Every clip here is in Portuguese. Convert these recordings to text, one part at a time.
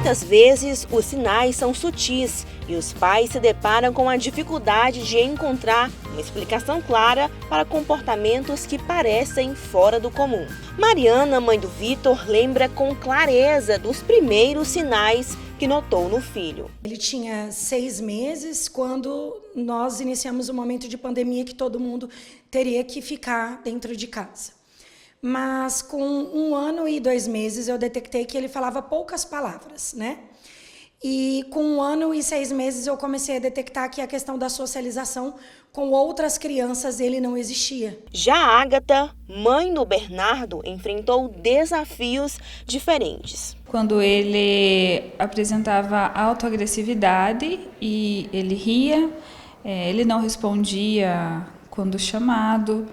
Muitas vezes, os sinais são sutis e os pais se deparam com a dificuldade de encontrar uma explicação clara para comportamentos que parecem fora do comum. Mariana, mãe do Vitor, lembra com clareza dos primeiros sinais que notou no filho. Ele tinha 6 meses quando nós iniciamos o momento de pandemia que todo mundo teria que ficar dentro de casa. Mas com 1 ano e 2 meses eu detectei que ele falava poucas palavras, né? E com 1 ano e 6 meses eu comecei a detectar que a questão da socialização com outras crianças ele não existia. Já a Ágata, mãe do Bernardo, enfrentou desafios diferentes. Quando ele apresentava autoagressividade e ele ria, ele não respondia quando chamado.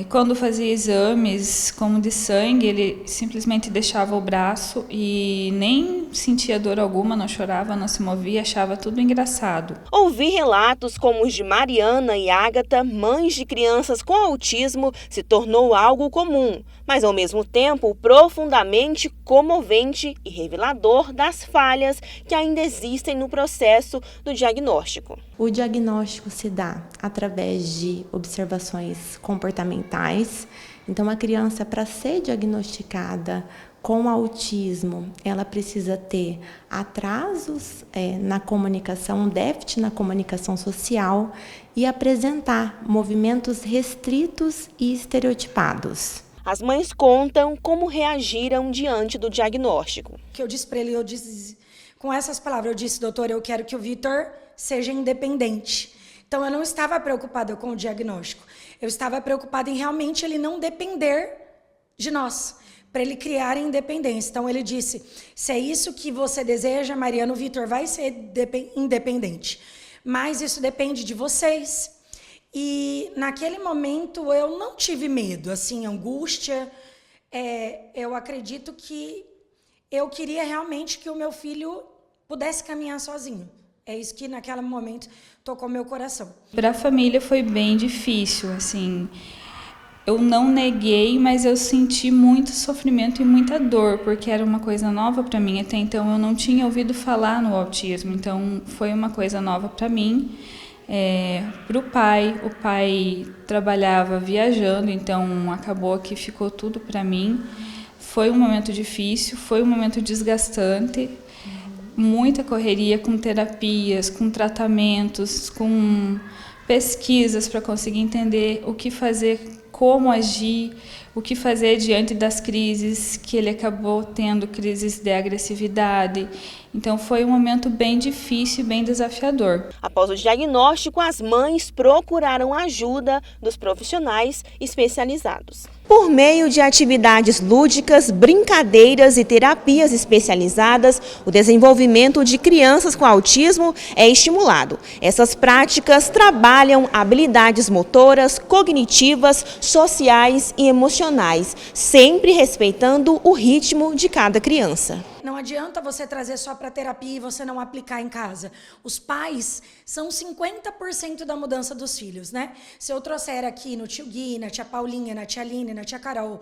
Quando fazia exames como de sangue, ele simplesmente deixava o braço e nem sentia dor alguma, não chorava, não se movia, achava tudo engraçado. Ouvir relatos como os de Mariana e Ágata, mães de crianças com autismo, se tornou algo comum, mas ao mesmo tempo profundamente comovente e revelador das falhas que ainda existem no processo do diagnóstico. O diagnóstico se dá através de observações comportamentais. Então, a criança, para ser diagnosticada com autismo, ela precisa ter atrasos na comunicação, déficit na comunicação social e apresentar movimentos restritos e estereotipados. As mães contam como reagiram diante do diagnóstico. O que eu disse para ele, com essas palavras, eu disse, doutor, eu quero que o Vitor seja independente. Então, eu não estava preocupada com o diagnóstico. Eu estava preocupada em realmente ele não depender de nós, para ele criar independência. Então, ele disse, se é isso que você deseja, Mariana, o Vitor vai ser independente. Mas isso depende de vocês. E, naquele momento, eu não tive medo, assim, angústia. Eu acredito que eu queria realmente que o meu filho pudesse caminhar sozinho. É isso que, naquele momento, tocou meu coração. Para a família foi bem difícil, assim. Eu não neguei, mas eu senti muito sofrimento e muita dor, porque era uma coisa nova para mim. Até então, eu não tinha ouvido falar no autismo, então foi uma coisa nova para mim. Para o pai trabalhava viajando, então acabou que ficou tudo para mim. Foi um momento difícil, foi um momento desgastante. Muita correria com terapias, com tratamentos, com pesquisas para conseguir entender o que fazer, como agir, o que fazer diante das crises, que ele acabou tendo crises de agressividade. Então foi um momento bem difícil e bem desafiador. Após o diagnóstico, as mães procuraram ajuda dos profissionais especializados. Por meio de atividades lúdicas, brincadeiras e terapias especializadas, o desenvolvimento de crianças com autismo é estimulado. Essas práticas trabalham habilidades motoras, cognitivas, sociais e emocionais, sempre respeitando o ritmo de cada criança. Não adianta você trazer só para terapia e você não aplicar em casa. Os pais são 50% da mudança dos filhos, né? Se eu trouxer aqui no tio Gui, na tia Paulinha, na tia Aline, na tia Carol,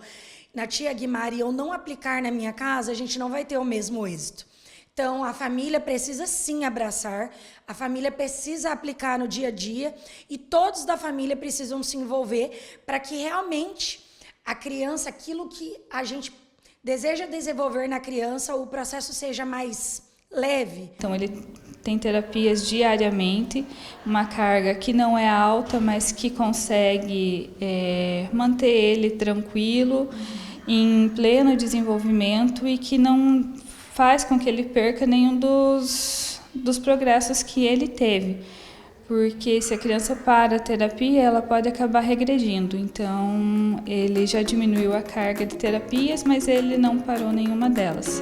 na tia Guimari, e eu não aplicar na minha casa, a gente não vai ter o mesmo êxito. Então, a família precisa sim abraçar, a família precisa aplicar no dia a dia e todos da família precisam se envolver para que realmente a criança, aquilo que a gente deseja desenvolver na criança, o processo seja mais leve. Então ele tem terapias diariamente, uma carga que não é alta, mas que consegue manter ele tranquilo, em pleno desenvolvimento e que não faz com que ele perca nenhum dos progressos que ele teve. Porque se a criança para a terapia, ela pode acabar regredindo. Então, ele já diminuiu a carga de terapias, mas ele não parou nenhuma delas.